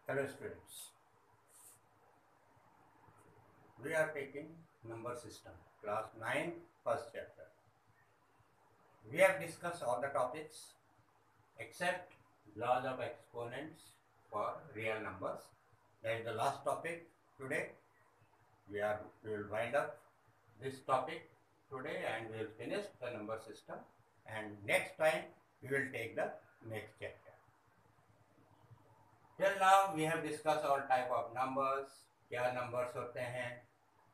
Hello students, we are taking number system, class 9, first chapter. We have discussed all the topics except laws of exponents for real numbers. That is the last topic today. We will wind up this topic today and we will finish the number system, and next time we will take the next chapter. Till now we have discussed all type of numbers, क्या numbers होते हैं,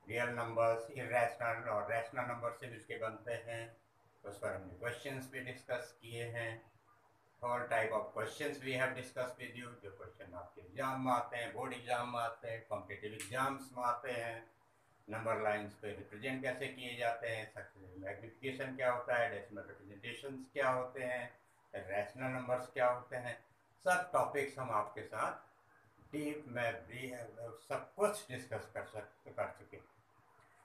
real numbers, irrational और rational number से मिलके बनते हैं. उस पर हमने क्वेश्चंस भी डिस्कस किए हैं. All type of questions we have discussed with you. जो क्वेश्चन आपके एग्जाम में आते हैं, बोर्ड एग्जाम में आते हैं, कॉम्पिटिटिव एग्जाम्स में आते हैं. नंबर लाइंस पे रिप्रेजेंट कैसे किए जाते हैं, मैग्निफिकेशन क्या होता है, डेसिमल रिप्रेजेंटेशंस क्या होते हैं, रैशनल नंबर्स क्या होते हैं, सब टॉपिक्स हम आपके साथ डीप में भी सब कुछ डिस्कस कर चुके हैं.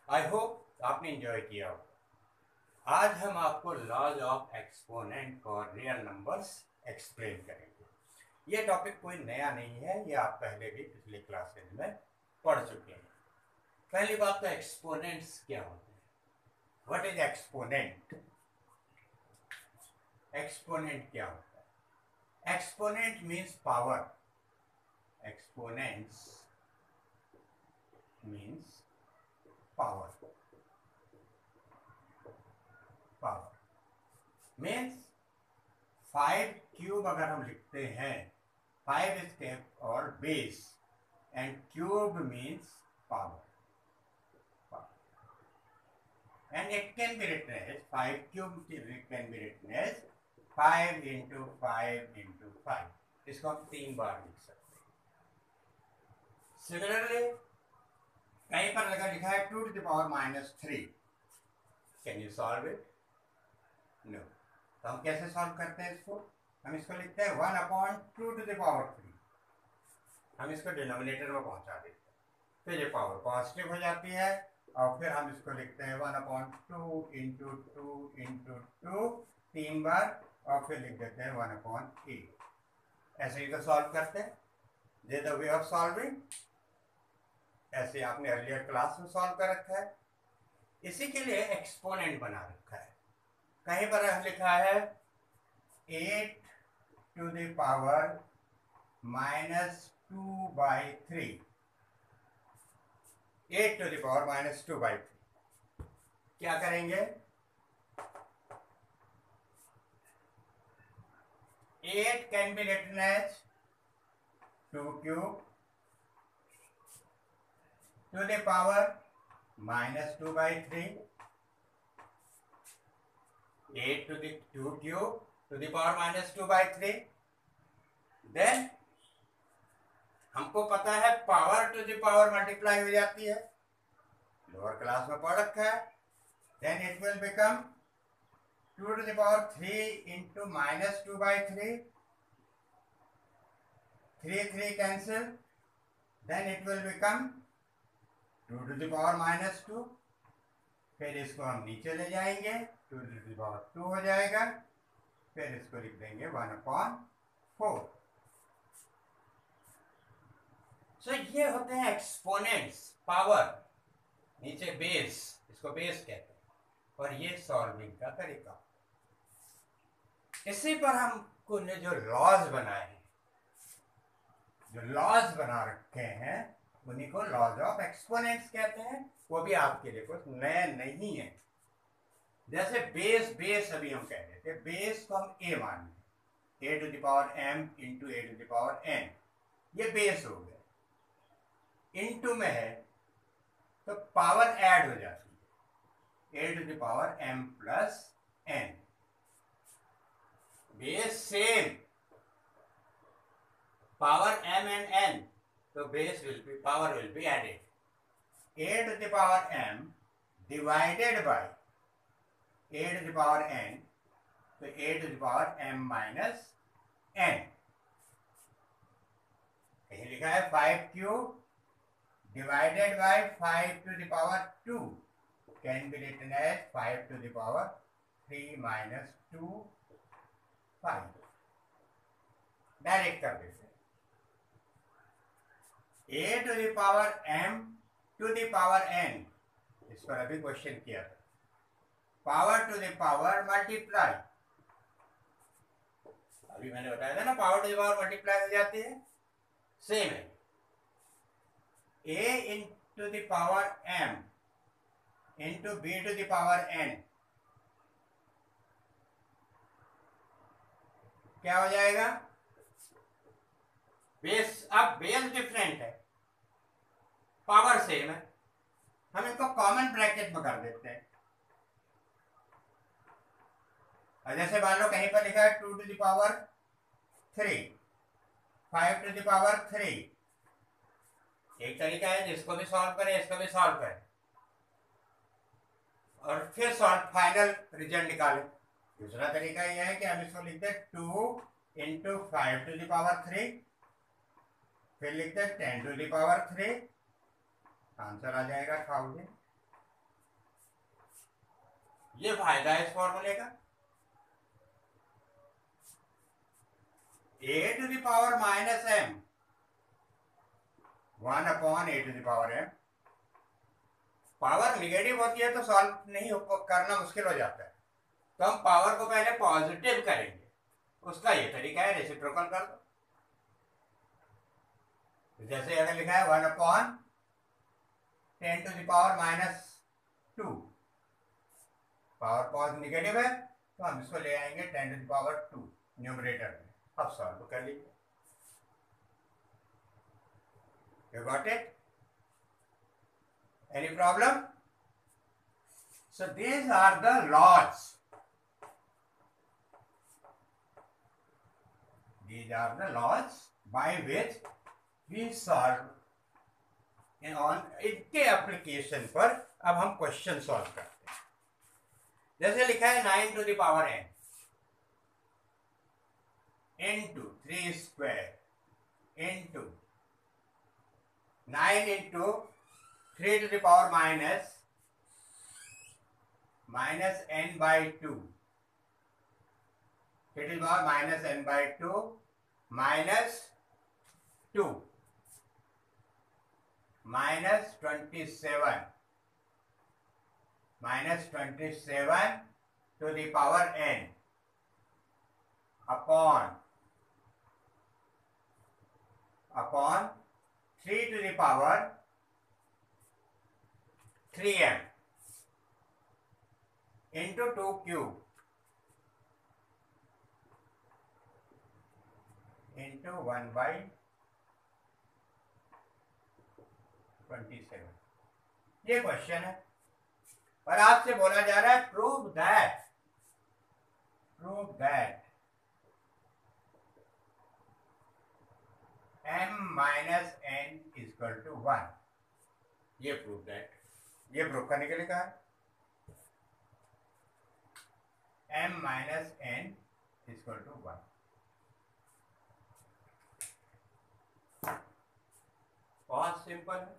आई होप आपने एंजॉय किया होगा. आज हम आपको laws of exponent for real numbers explain करेंगे. ये टॉपिक कोई नया नहीं है, ये आप पहले भी पिछले क्लासेज में पढ़ चुके हैं. पहली बात तो एक्सपोनेंट्स क्या होते हैं. What is exponent? एक्सपोनेंट क्या होता है? Exponent means power. Exponents means power. Power means 5 cube अगर हम लिखते हैं, 5 is kept or base and cube means power. And it can be written as 5 cube can be written as 5 into 5 into 5. इसको हम 3 बार लिख सकते हैं. सिमिलरली कहीं पर अगर लिखा है 2 to the power minus 3, can you solve it? No. तो हम कैसे सॉल्व करते हैं इसको? हम इसको लिखते हैं 1 upon 2 to the power 3. हम इसको डिनोमिनेटर में पहुंचा देते हैं, फिर ये पावर पॉजिटिव हो जाती है और फिर हम इसको लिखते हैं 1 upon 2 into 2 into 2 3 बार और फिर लिख देते हैं 1 upon 8. ऐसे ही तो सॉल्व करते हैं. दे द वे ऑफ सॉल्विंग. ऐसे आपने अर्लियर क्लास में सॉल्व कर रखा है. इसी के लिए एक्सपोनेंट बना रखा है. कहीं पर लिखा है 8 to the power minus 2 by 3. 8 to the power minus 2 by 3. क्या करेंगे? 8 can be written as 2 cube to the power minus 2 by 3. 8 to the 2 cube to the power minus 2 by 3. Then हमको पता है power to the power multiply हो जाती है, lower class में पढ़ रखा है. Then it will become 2 to the power 3 into minus 2 by 3. 3 cancel. Then it will become 2 to the power minus 2. फिर इसको हम नीचे ले जाएंगे, 2 to the power 2 हो जाएगा. फिर इसको लिख देंगे 1 upon 4. सो ये होते हैं एक्सपोनेंट्स, पावर. नीचे बेस, इसको बेस कहते हैं. और ये सॉल्विंग का तरीका. इसी पर हमको ने जो लॉज बनाए हैं, जो लॉज बना रखे हैं, उन्हीं को लॉज ऑफ एक्सपोनेंट्स कहते हैं. वो भी आपके लिए कुछ नया नहीं है. जैसे बेस अभी हम कह रहे थे, बेस को हम ए मान लें, a to the power m into a to the power n. ये बेस हो गया. इनटू में है तो पावर ऐड हो जाती है, a to the power m plus n. Base same, power m and n, so base will be, power will be added. A to the power m divided by a to the power n, so a to the power m minus n. कहीं लिखा है 5 cube divided by 5 to the power 2, can be written as 5 to the power 3 minus 2 5. Direct कर देते हैं. a to the power m to the power n, इस पर अभी question किया था, power to the power multiply, अभी मैंने बताया था ना power to the power multiply हो जाती है, सेम है, a into the power m into b to the power n, क्या हो जाएगा, बेस, अब बेस डिफरेंट है, पावर सेम है, हम इनको कॉमन ब्रैकेट में कर देते हैं। जैसे मान लो कहीं पर लिखा है 2 to the power 3, 5 to the power 3, एक तरीका है जिसको भी सॉल्व करें, इसको भी सॉल्व करें और फिर सॉल्व फाइनल रिजल्ट निकालें। दूसरा तरीका यह है कि हम इसको लिखते हैं 2 into 5 to the power 3, फिर लिखते हैं 10 to the power 3, आंसर आ जाएगा 1000। ये फायदा है इस फॉर्मूले का। a to the power minus m, 1 upon a to the power m, power negative होती है तो सॉल्व नहीं करना मुश्किल हो जाता है, तो हम पावर को पहले पॉजिटिव करेंगे, उसका ये तरीका है, रेसिप्रोकल कर दो। जैसे अगर लिखा है 1 upon 10 to the power minus 2, power pause negative है तो हम इसको ले आएंगे 10 to the power 2 न्यूमरेटर में, अब सॉल्व कर लीजिए। You got it? Any problem? So these are the laws. These are the laws by which we solve on इनके एप्लीकेशन पर अब हम क्वेश्चन सॉल्व करते हैं। जैसे लिखा है 9 to the power n into 3 square into 9 into 3 to the power minus n by 2, 3 to the power minus n by 2 minus 2 minus 27 to the power n upon 3 to the power 3m into 2 cube into 1 by 27। ये question है और आपसे बोला जा रहा है prove that m minus n is equal to 1, ये prove that, ये प्रूव करने के लिए कहा m minus n is equal to 1। बहुत सिंपल है।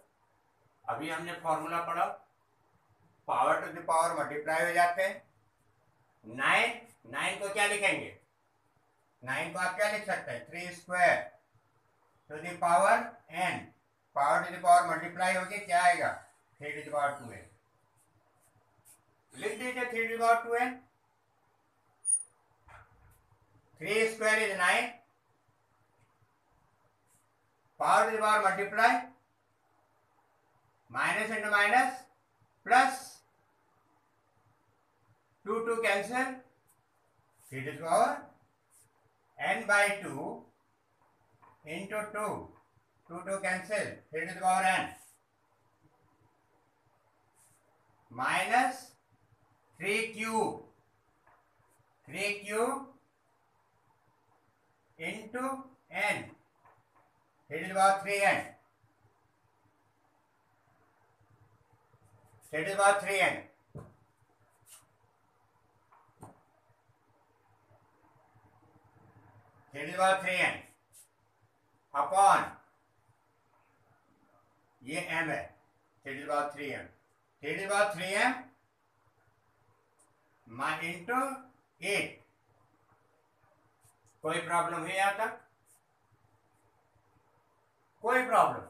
अभी हमने फॉर्मूला पढ़ा, power to the power multiply हो जाते हैं। 9 को क्या लिखेंगे, 9 को आप क्या लिख सकते हैं, 3 square to the power n, power to the power multiply होगी क्या आएगा, 3 टू द पावर 2n, लिख दीजिए 3 to the power 2n। 3 square is 9, power to the power multiply, minus into minus plus, 2 cancel, 3 to the power n by 2 into 2 cancel, 3 to the power n minus 3 cube into n, 3 to the power 3n, 3 to the power 3n, upon ये m है, 3 to the power 3m, 3 to the power 3m into 8। कोई problem है यहाँ तक, कोई problem,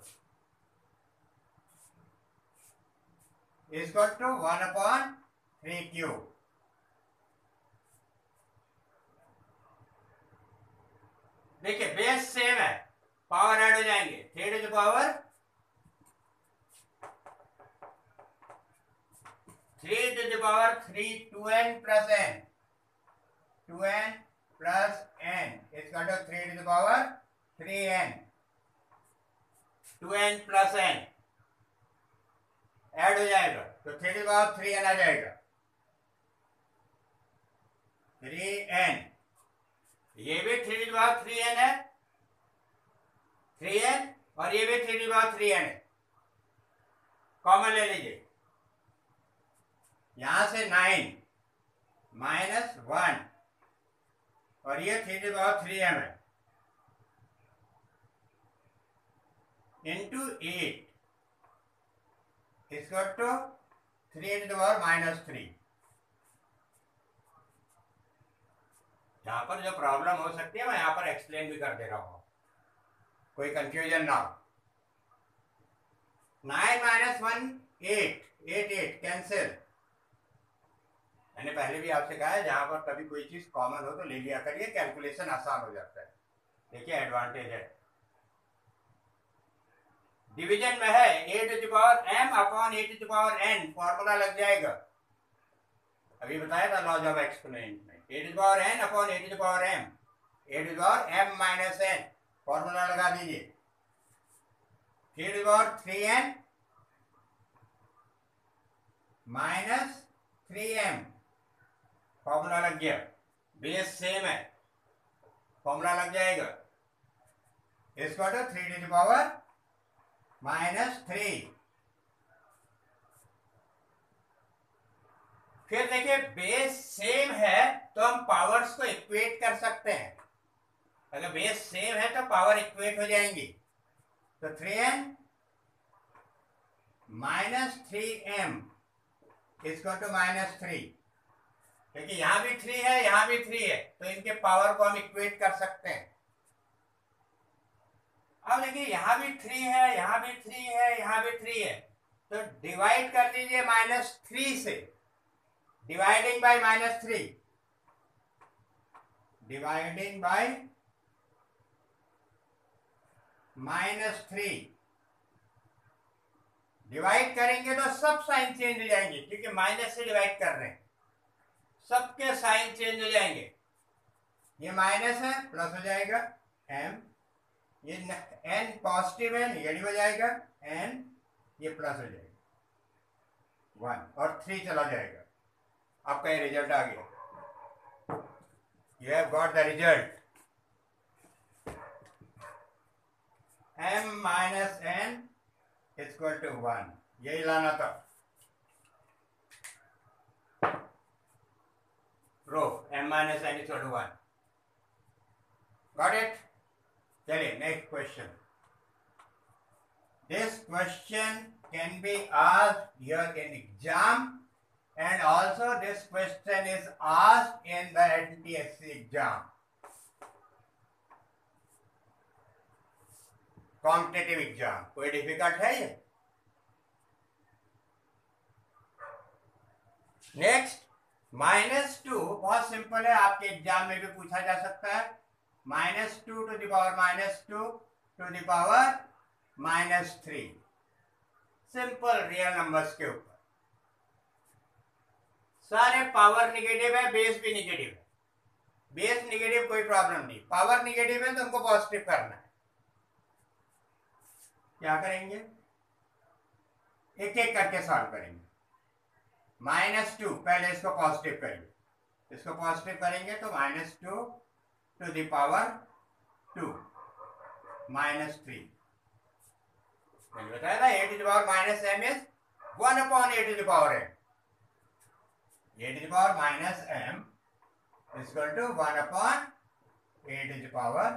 is equal to 1/3 cube. देखिए base same है, power add हो जाएंगे, 3 to the power 3 to the power 3 2n plus n 2n plus n is equal to 3 to the power 3n 2n plus n add हो जाएगा तो 3 to the power 3n आ जाएगा 3n। ये भी 3 to the power 3n है 3n और ये भी 3 to the power 3n है, कॉमन ले लीजिए। यहां से 9 माइनस 1 और ये 3 to the power 3m है into 8 equal to 3 to the power -3। यहां पर जो प्रॉब्लम हो सकती है मैं यहां पर एक्सप्लेन भी कर दे रहा हूं, कोई कंफ्यूजन ना हो। 9 माइनस 1 8 8 8 कैंसिल। मैंने पहले भी आपसे कहा है जहां पर कभी कोई चीज कॉमन हो तो ले लिया करिए, कैलकुलेशन आसान हो जाता है। देखिए एडवांटेज है, डिवीजन में है a to the power m upon a to the power n, formula लग जाएगा। अभी बताया था लॉज ऑफ एक्सपोनेंट में, a to the power n upon a to the power m, a to the power m minus n, formula लगा दीजिए। 3 to the power 3n minus 3m, formula लग गया। बेस सेम है, formula लग जाएगा। इसको तो 3 to the power -3। फिर देखिए बेस सेम है तो हम पावर्स को इक्वेट कर सकते हैं। अगर बेस सेम है तो पावर इक्वेट हो जाएंगी। तो 3n -3m इसको तो -3, क्योंकि यहां भी 3 है यहां भी 3 है तो इनके पावर को हम इक्वेट कर सकते हैं। अब देखिए यहां भी 3 है यहां भी 3 है यहां भी 3 है तो डिवाइड कर दीजिए -3 से, dividing by -3, dividing by -3। Divide करेंगे तो सब साइन चेंज हो जाएंगे, क्योंकि माइनस से डिवाइड कर रहे हैं, सबके साइन चेंज हो जाएंगे। ये माइनस है प्लस हो जाएगा m, ये n पॉजिटिव है नेगेटिव हो जाएगा n, ये प्लस हो जाएगा 1 और 3 चला जाएगा। आपका ये रिजल्ट आ गया, you have got the result m minus n equal to 1। यही लाना था proof, m minus n equal to 1। Got it? चलिए next question. This question can be asked here in exam and also this question is asked in the NTSC exam, competitive exam. कोई difficult है ये? Next -2 बहुत simple है, आपके exam में भी पूछा जा सकता है। -2 to the power -2 to the power -3, simple real numbers के ऊपर। सारे पावर निगेटिव है, बेस भी निगेटिव है। बेस निगेटिव कोई प्रॉब्लम नहीं, पावर निगेटिव है तो हमको पॉजिटिव करना है। क्या करेंगे? एक एक करके सॉल्व करेंगे। -2 पहले इसको पॉजिटिव करेंगे, इसको पॉजिटिव करेंगे तो -2 to the power 2 -3। मैंने बताया था a to the power -m is 1 upon a to the power m, a to the power -m is equal to 1 upon a to the power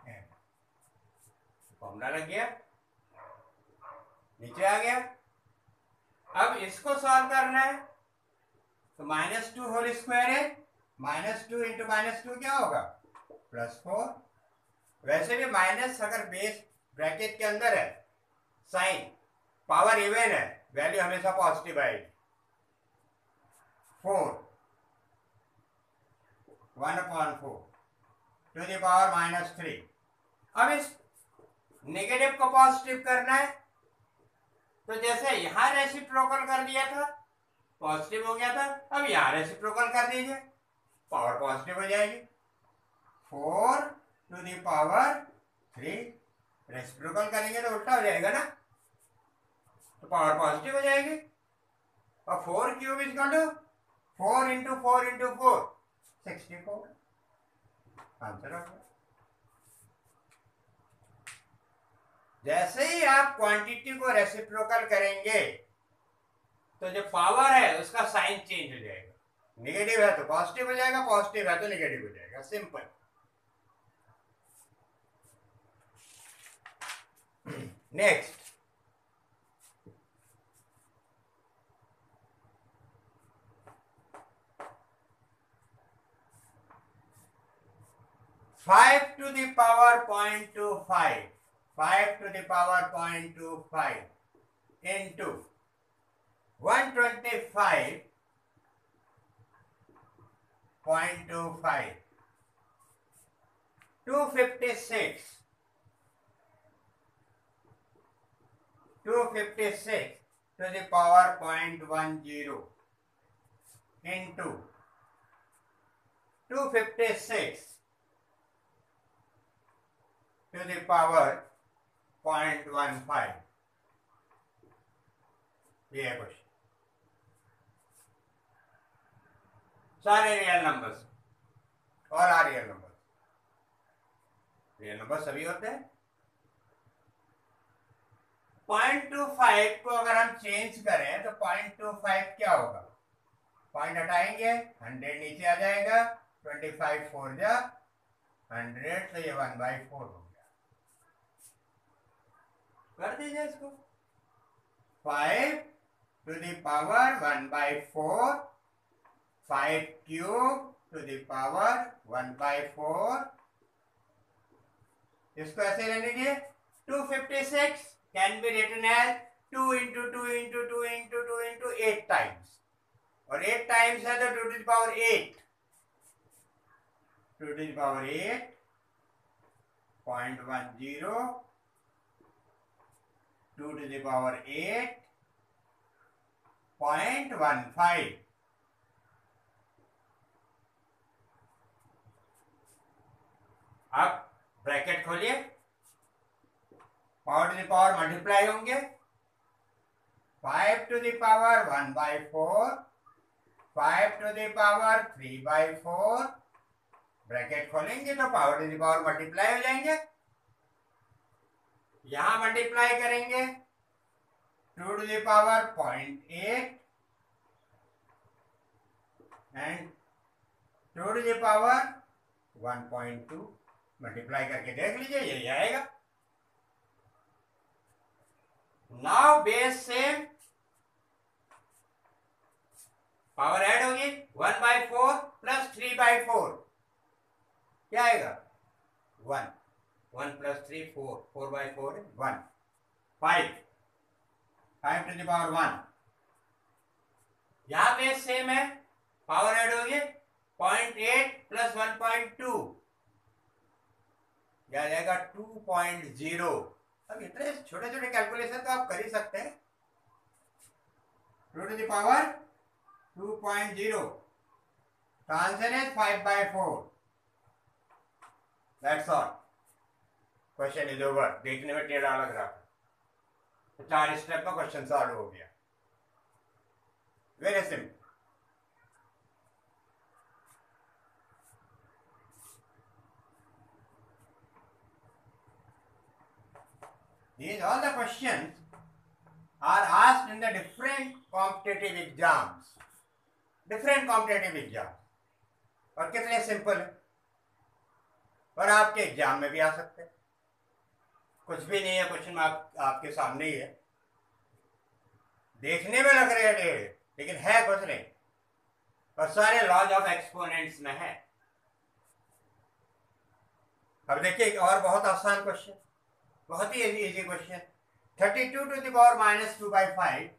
m। Formula लग गया, नीचे आ गया। अब इसको सॉल्व करना है तो -2 होल स्क्वायर है, -2 इंटू -2 क्या होगा? +4। वैसे भी माइनस अगर बेस ब्रैकेट के अंदर है, साइन पावर इवन है, वैल्यू हमेशा पॉजिटिव आएगी। 4 1/4 टू द पावर -3। अब इस नेगेटिव को पॉजिटिव करना है, तो जैसे यहां रेसिप्रोकल कर दिया था, पॉजिटिव हो गया था, अब यहां रेसिप्रोकल कर दीजिए, पावर पॉजिटिव हो जाएगी। 4 टू द पावर 3, रेसिप्रोकल करेंगे तो उल्टा हो जाएगा ना, तो पावर पॉजिटिव हो जाएगी। और 4 cube is equal to 4 into 4 into 4 64। Answer आ गया। जैसे ही आप क्वांटिटी को रेसिप्रोकल करेंगे तो जो पावर है उसका साइन चेंज हो जाएगा, नेगेटिव है तो पॉजिटिव हो जाएगा, पॉजिटिव है तो नेगेटिव हो जाएगा, simple. Next, five to the power 0.25, 5 to the power 0.25 into 125.25, 256 to the power 0.10 into 256 to the power 0.15। ये है क्वेश्चन। सारे रियल नंबर्स और R real numbers, real number सभी होते हैं। 0.25 को अगर हम चेंज करें तो 0.25 क्या होगा, पॉइंट हटाएंगे 100 नीचे आ जाएगा, 25 4 जा 100, तो ये 1/4 हो गया। कर दीजिए इसको, 5 to the power 1/4, 5 cube to the power 1/4, इसको ऐसे ले लीजिए। 256 can be written as 2 into 2 into 2 into 2 into 8 times, और 8 टाइम्स है तो 2 to the power 8, 2 to the power 8 0.10, 2 to the power 8 0.15। अब ब्रैकेट खोलिए, power to the power multiply होंगे, 5 to the power 1/4, 5 to the power 3/4, bracket खोलेंगे तो power to the power multiply हो जाएंगे। यहां मल्टीप्लाई करेंगे 2 to the power 0.8 and 2 to the power 1.2, multiply करके देख लीजिए, यही आएगा। Now base same, power add होगी, 1/4 प्लस 3/4 क्या आएगा, 1, 1 plus 3 4, 4/4 1, 5 to the power 1। यहां बेस सेम है, पावर ऐड होगी, 0.8 प्लस 1.2 क्या जाएगा, 2.0। अब इतने छोटे छोटे कैलकुलेशन तो आप कर ही सकते हैं। 2 to the power 2.0, तो आंसर है 5/4। That's all, question is over. देखने में टेढ़ा लग रहा था, तो 4 स्टेप में क्वेश्चन सॉल्व हो गया, very simple. These all the questions are asked in the different competitive exams, different competitive exams, और कितने सिंपल है, और आपके एग्जाम में भी आ सकते हैं। कुछ भी नहीं है, क्वेश्चन आपके सामने ही है, देखने में लग रहे हैं लेकिन है कुछ नहीं, और सारे लॉज ऑफ एक्सपोनेंट्स में है। अब देखिए और बहुत आसान क्वेश्चन, बहुत ही easy question. 32 to the power -2/5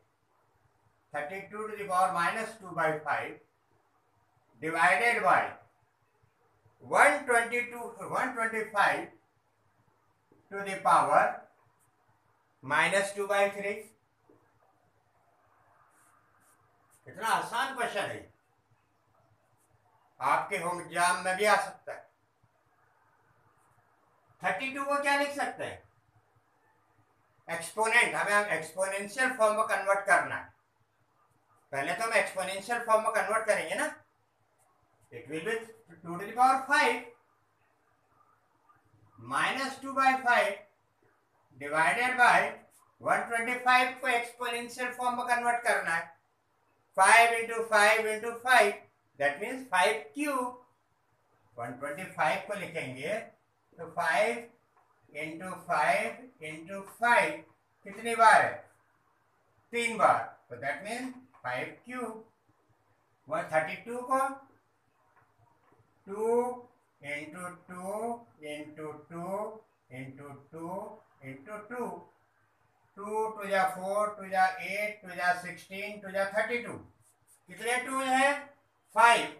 32 to the power minus 2 by 5 divided by 125 to the power minus 2 by 3। कितना आसान क्वेश्चन है, आपके होम एग्जाम में भी आ सकता है। 32 को क्या लिख सकते हैं, एक्सपोनेंट, हमें एक्सपोनेंशियल फॉर्म में कन्वर्ट करना है। पहले तो हम एक्सपोनेंशियल फॉर्म में कन्वर्ट करेंगे ना, it will be 2 to the power 5 minus 2 by 5 divided by 125 को एक्सपोनेंशियल फॉर्म में कन्वर्ट करना है। 5 into 5 into 5 that means 5 cube. 125 को लिखेंगे तो 5 into 5 into 5 कितनी बार है, 3 बार, तो दैट मीन्स 5 क्यूब। 132 को 2 into 2 into 2 into 2 into 2, 2 to the 4 to the 8 to the 16 to the 32, कितने 2 है, 5,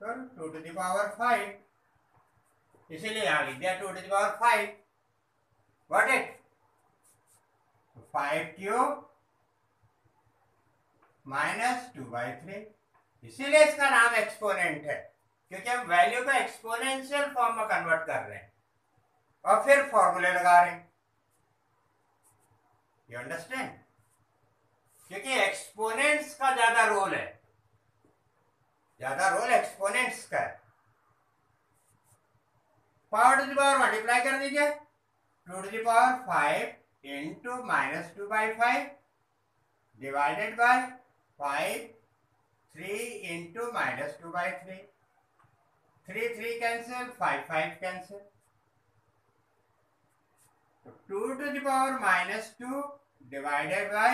तो 2 to the power 5, इसीलिए यहाँ लिख दिया 2 to the power 5। What it, 5 cube minus 2 by 3, इसीलिए इसका नाम एक्सपोनेंट है, क्योंकि हम वैल्यू को एक्सपोनेंशियल फॉर्म में कन्वर्ट कर रहे हैं और फिर फॉर्मूले लगा रहे हैं। यू अंडरस्टैंड, क्योंकि एक्सपोनेंट्स का ज्यादा रोल है, ज्यादा रोल एक्सपोनेंट्स का है। Power to the power multiply कर दीजिए, 2 to the power 5 into minus 2 by 5 divided by 5, 3 into minus 2 by 3, 3 3 cancel, 5 5 cancel, 2 to the power minus 2 divided by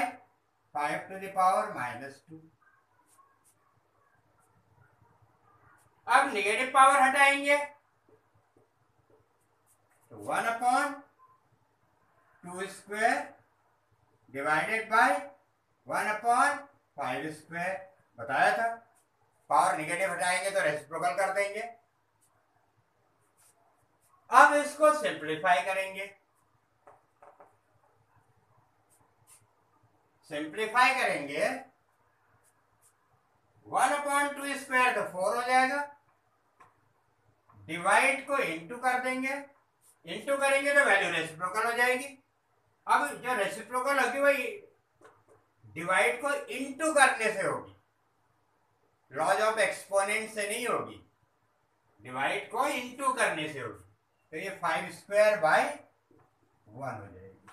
5 to the power minus 2। अब negative power हटाएंगे तो 1/2 square divided by 1/5 square, बताया था। Power negative हटाएंगे तो reciprocal कर देंगे। अब इसको सिंप्लीफाई करेंगे, सिंप्लीफाई करेंगे 1/2 स्क्वायर तो 4 हो जाएगा, डिवाइड को इंटू कर देंगे, इंटू करेंगे तो वैल्यू रेसिप्रोकल हो जाएगी। अब जो रेसिप्रोकल होगी वही डिवाइड को इंटू करने से होगी, लॉज ऑफ एक्सपोनेंट से नहीं होगी, डिवाइड को इंटू करने से होगी। तो ये 5 स्क्वायर बाय 1 हो जाएगी।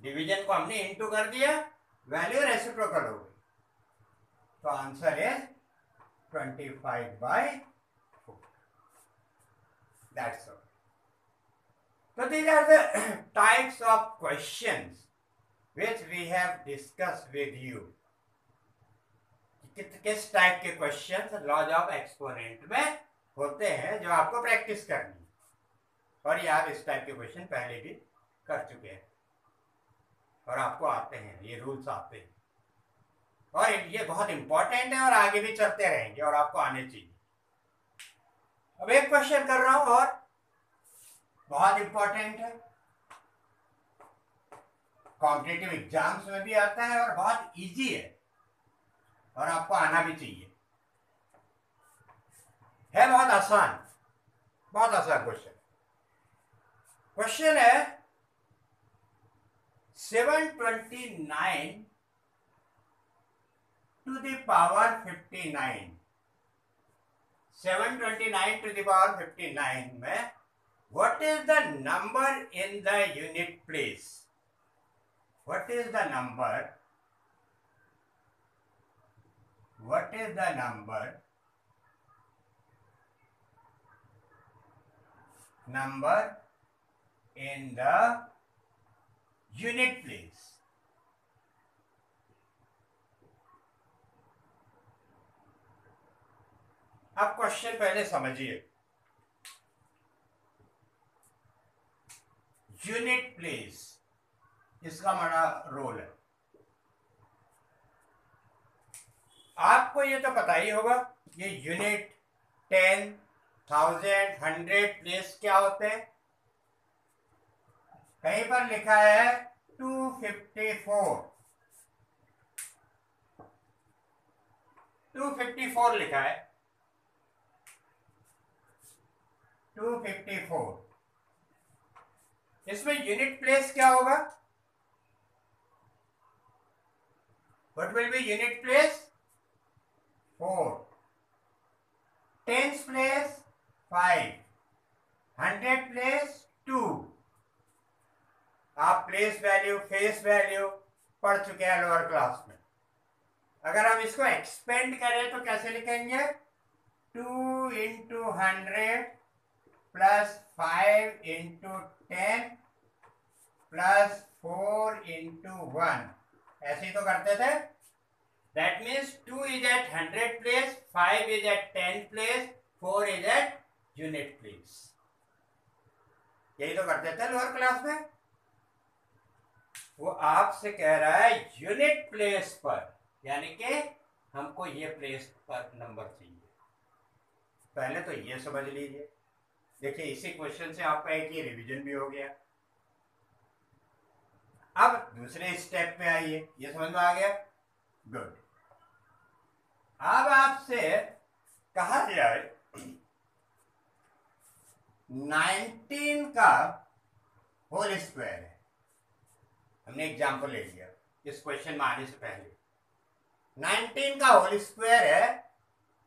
डिवीजन को हमने इंटू कर दिया, वैल्यू रेसिप्रोकल हो गई, तो आंसर है 25/4। That's all. So these are the types of questions which we have discussed with you. किस टाइप के क्वेश्चंस लॉज ऑफ एक्सपोनेंट में होते हैं जो आपको प्रैक्टिस करनी है, और ये आप इस टाइप के क्वेश्चन पहले भी कर चुके हैं और आपको आते हैं, ये रूल्स आते हैं और ये बहुत इंपॉर्टेंट है और आगे भी चलते रहेंगे और आपको आने चाहिए। अब एक क्वेश्चन कर रहा हूं और बहुत इंपॉर्टेंट है, कॉम्पिटिटिव एग्जाम्स में भी आता है और बहुत इजी है और आपको आना भी चाहिए, है बहुत आसान, बहुत आसान क्वेश्चन। क्वेश्चन है 729 to the power 59, 729 to the power 59 में what is the number in the unit place? What is the number? What is the number? Number in the unit place. अब क्वेश्चन पहले समझिए। यूनिट प्लेस, इसका बड़ा role है। आपको ये तो पता ही होगा, ये यूनिट, 10, 1000, 100 प्लेस क्या होते हैं। कहीं पर लिखा है 254, 254 लिखा है, 254। इसमें यूनिट प्लेस क्या होगा? What will be unit place? 4। Tens place 5, 100 place 2। आप प्लेस वैल्यू, फेस वैल्यू पढ़ चुके हैं लोअर क्लास में। अगर हम इसको एक्सपेंड करें तो कैसे लिखेंगे? 2 into 100 plus 5 into 10 plus 4 into 1, ऐसे ही तो करते थे। That means 2 is at 100 place, 5 is at 10 place, 4 is at unit place. यही तो करते थे लोअर क्लास में। वो आपसे कह रहा है यूनिट प्लेस पर, यानी कि हमको ये प्लेस पर नंबर चाहिए। पहले तो ये समझ लीजिए। देखिए इसी क्वेश्चन से आपका एक ये रिवीजन भी हो गया। अब दूसरे स्टेप पे आइए, ये समझ में आ गया? गुड। अब आपसे कहा जाए 19 का होल स्क्वायर है। हमने एग्जाम्पल ले लिया इस क्वेश्चन में आने से पहले। 19 का होल स्क्वायर है,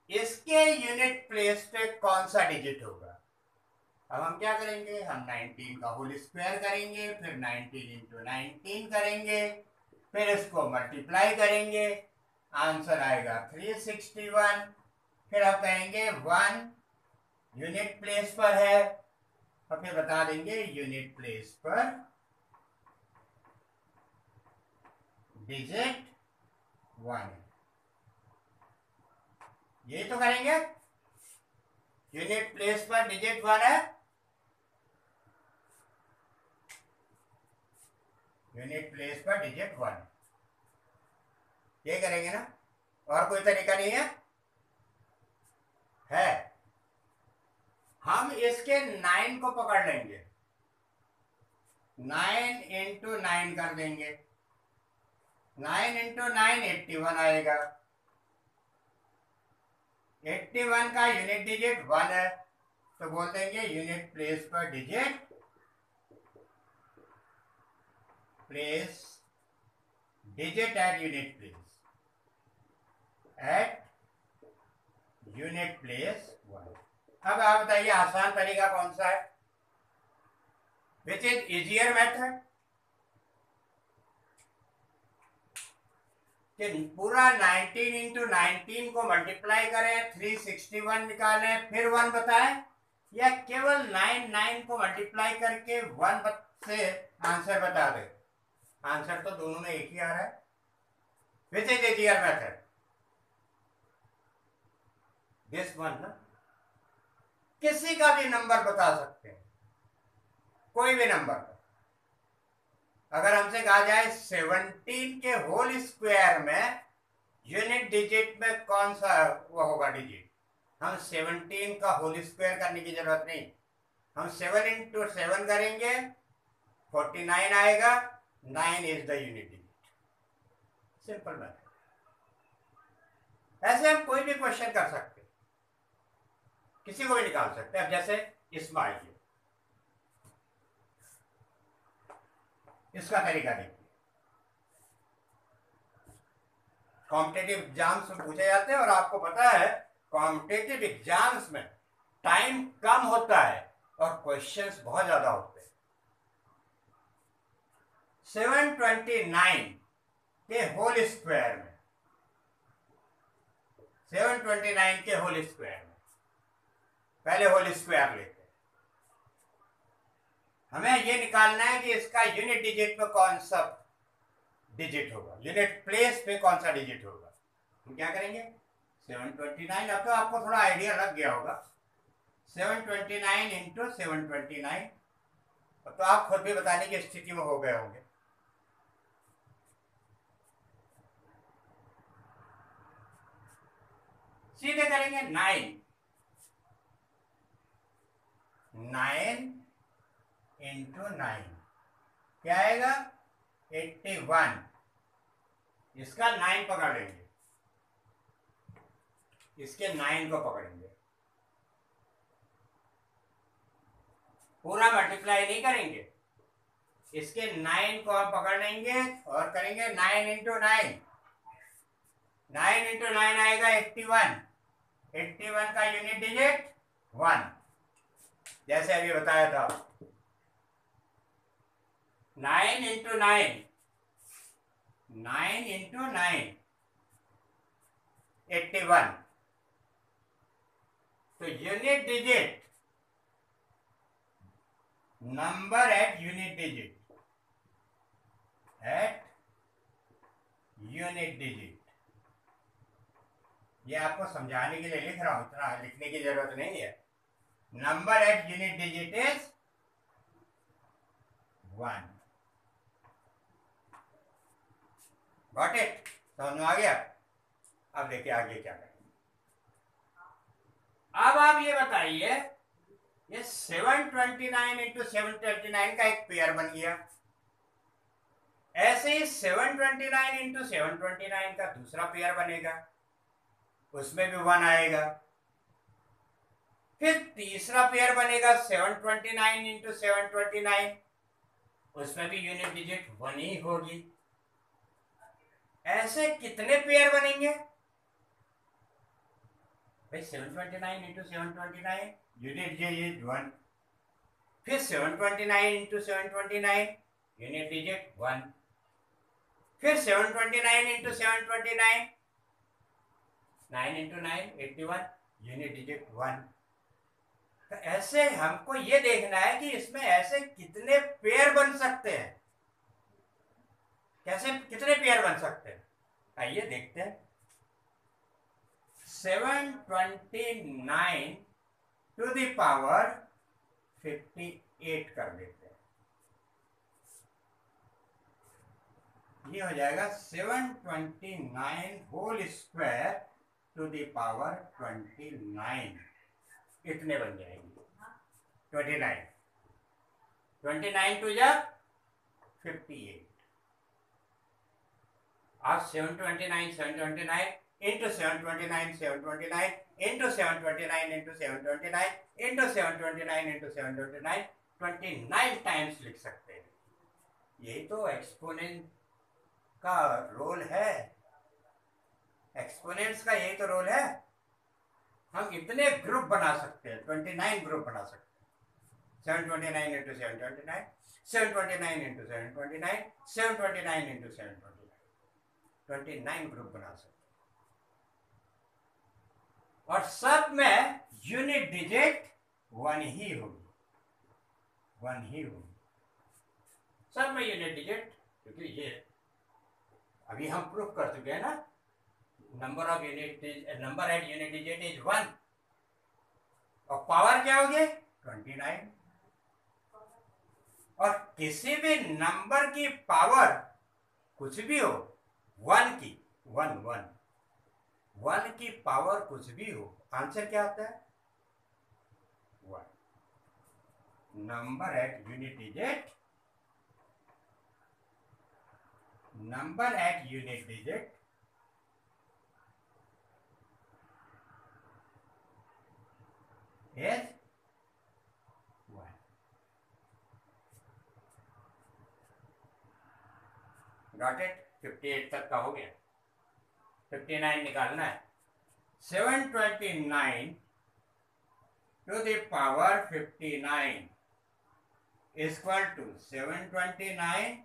इसके यूनिट प्लेस पे कौन सा डिजिट होगा? अब हम क्या करेंगे? हम 19 का होल स्क्वायर करेंगे, फिर 19 इंटू 19 करेंगे, फिर इसको मल्टीप्लाई करेंगे, आंसर आएगा 361। फिर आप कहेंगे 1 यूनिट प्लेस पर है, और फिर बता देंगे यूनिट प्लेस पर डिजिट 1। यही तो करेंगे। यूनिट प्लेस पर डिजिट 1 है, यूनिट प्लेस पर डिजिट 1, ये करेंगे ना? और कोई तरीका नहीं है? हम इसके 9 को पकड़ लेंगे, 9 इंटू 9 कर देंगे, 9 इंटू 9 81 आएगा। 81 का यूनिट डिजिट 1 है, तो बोल देंगे यूनिट प्लेस पर digit, place digit at unit place, at unit place 1। अब आप बताइए आसान तरीका कौन सा है? Which is easier method? कि पूरा 19 इंटू 19 को मल्टीप्लाई करें, 361 निकालें, फिर 1 बताएं, या केवल 9 को मल्टीप्लाई करके 1 से आंसर बता दे? आंसर तो दोनों में एक ही आ रहा है। Which is easier method? This one ना? किसी का भी नंबर बता सकते हैं, कोई भी नंबर। अगर हमसे कहा जाए 17 के होल स्क्वायर में यूनिट डिजिट में कौन सा वो होगा डिजिट, हम 17 का होल स्क्वायर करने की जरूरत नहीं, हम 7 इंटू 7 करेंगे, 49 आएगा, 9 is the unit digit. Simple बात है। ऐसे हम कोई भी क्वेश्चन कर सकते, किसी को भी निकाल सकते हैं। अब जैसे इसमें आइए, इसका तरीका देखिए। कॉम्पिटेटिव एग्जाम्स में पूछे जाते हैं, और आपको पता है कॉम्पिटेटिव एग्जाम्स में टाइम कम होता है और क्वेश्चंस बहुत ज्यादा होते हैं। 729 के होल स्क्वायर में, 729 के होल स्क्वायर में पहले होल स्क्वायर लेते हैं। हमें ये निकालना है कि इसका यूनिट डिजिट में कौन सा डिजिट होगा, यूनिट प्लेस पे कौन सा डिजिट होगा। हम क्या करेंगे? 729, अब तो आपको थोड़ा आइडिया लग गया होगा। 729 इंटू 729, तो आप खुद भी बताने की स्थिति में हो गए होंगे। सीधे करेंगे 9 इंटू 9 क्या आएगा 81। इसका 9 पकड़ लेंगे, इसके 9 को पकड़ेंगे, पूरा मल्टीप्लाई नहीं करेंगे, इसके 9 को हम पकड़ लेंगे और करेंगे 9 इंटू 9। 9 इंटू 9 आएगा 81। 81 का यूनिट डिजिट 1, जैसे अभी बताया था। 9 इंटू 9, 9 इंटू 9 81। तो unit digit, number at unit digit, ये आपको समझाने के लिए लिख रहा हूं, इतना लिखने की जरूरत नहीं है। Number at unit digit is 1। Got it? समझ में आ गया? अब देखिए आगे क्या करेंगे। अब आप ये बताइए, ये 729 इंटू 729 का एक पेयर बन गया। ऐसे ही 729 इंटू 729 का दूसरा पेयर बनेगा, उसमें भी 1 आएगा। फिर तीसरा पेयर बनेगा 729 इंटू 729, उसमें भी यूनिट डिजिट 1 ही होगी। ऐसे कितने पेयर बनेंगे भाई? 729 इंटू 729 यूनिट डिजिट 1, फिर 729 इंटू 729 यूनिट डिजिट 1, फिर 729 इंटू 729, 9 इंटू 9 81, यूनिट डिजिट 1। तो ऐसे हमको ये देखना है कि इसमें ऐसे कितने पेयर बन सकते हैं, कैसे कितने पेयर बन सकते हैं। आइए देखते हैं। 729 टू द पावर 58 कर देते हैं। ये हो जाएगा 729 whole square to the power 29। इतने बन जाएंगे 29। 29 टू जा 58। आप 729 729 into 729 729 into 729 into 729 into 729 into 729 29 times लिख सकते हैं। यही तो एक्सपोनेंट का रोल है, एक्सपोनेंट्स का यही तो रोल है। हम इतने ग्रुप बना सकते हैं, 29 ग्रुप बना सकते हैं। 729 इंटू 729, 729 इंटू 729, 729 इंटू 729, 29 ग्रुप बना सकते हैं। और सब में यूनिट डिजिट 1 ही होगी, 1 ही होगी सब में यूनिट डिजिट। क्योंकि ये अभी हम प्रूफ कर चुके हैं ना, number of unit, number at unit digit is 1। और पावर क्या होगी 29। और किसी भी नंबर की पावर कुछ भी हो, 1 की 1 की पावर कुछ भी हो, आंसर क्या आता है 1। Number at unit digit, number at unit digit is 1। Got it? 58 तक का हो गया। 59 निकालना है। 729 to the power 59 equal to 729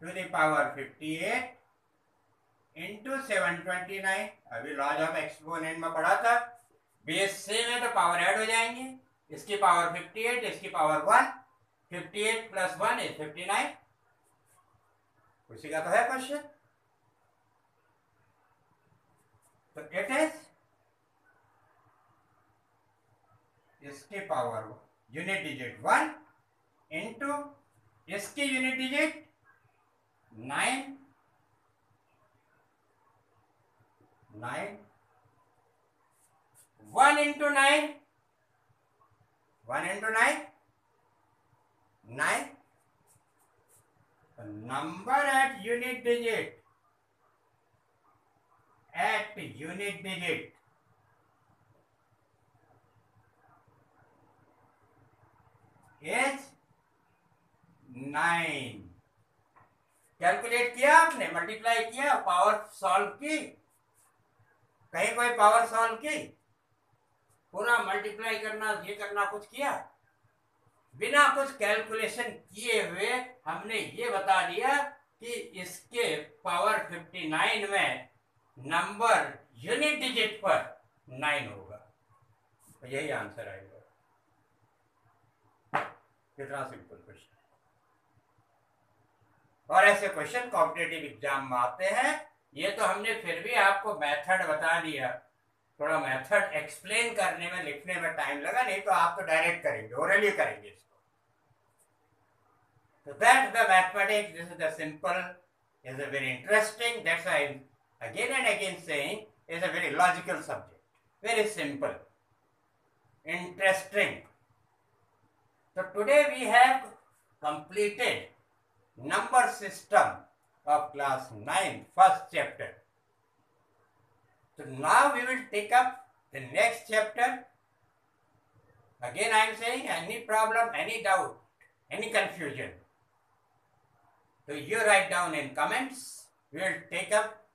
to the power 58 into 729। अभी लॉज ऑफ एक्सपोनेंट में पढ़ा था, बेस सेम है तो पावर ऐड हो जाएंगे। इसकी पावर 58, इसकी पावर 1, 58 प्लस 1 इज 59। उसी का तो है क्वेश्चन। तो इट इज, इसकी पावर यूनिट डिजिट 1 इंटू इसकी unit digit 9, 9, 1 into 9, 1 into 9, 9. The number at unit digit is 9. Calculate किया आपने, मल्टीप्लाई किया, पावर सॉल्व की, कहीं कोई पावर सॉल्व की, पूरा मल्टीप्लाई करना, ये करना, कुछ किया? बिना कुछ कैलकुलेशन किए हुए हमने ये बता दिया कि इसके पावर 59 में नंबर यूनिट डिजिट पर 9 होगा, तो यही आंसर आएगा। कितना सिंपल क्वेश्चन। और ऐसे क्वेश्चन कॉम्पिटिटिव एग्जाम में आते हैं। ये तो हमने फिर भी आपको मेथड बता दिया, थोड़ा मेथड एक्सप्लेन करने में, लिखने में टाइम लगा, नहीं तो आप तो डायरेक्ट करेंगे, ओरली करेंगे इसको। So that the mathematics, this is the simple, is a very interesting, that's why I'm again and again saying, is a very logical subject, very simple, interesting. So today we have completed number system of class 9, first chapter. So now we will take up the next chapter. Again I am saying, any problem, any doubt, any confusion, so you write down in comments. We will take up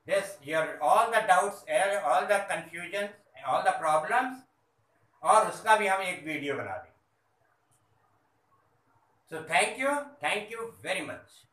this, your all the doubts, all the confusions, all the problems, और उसका भी हम एक video बना देंगे. So thank you very much.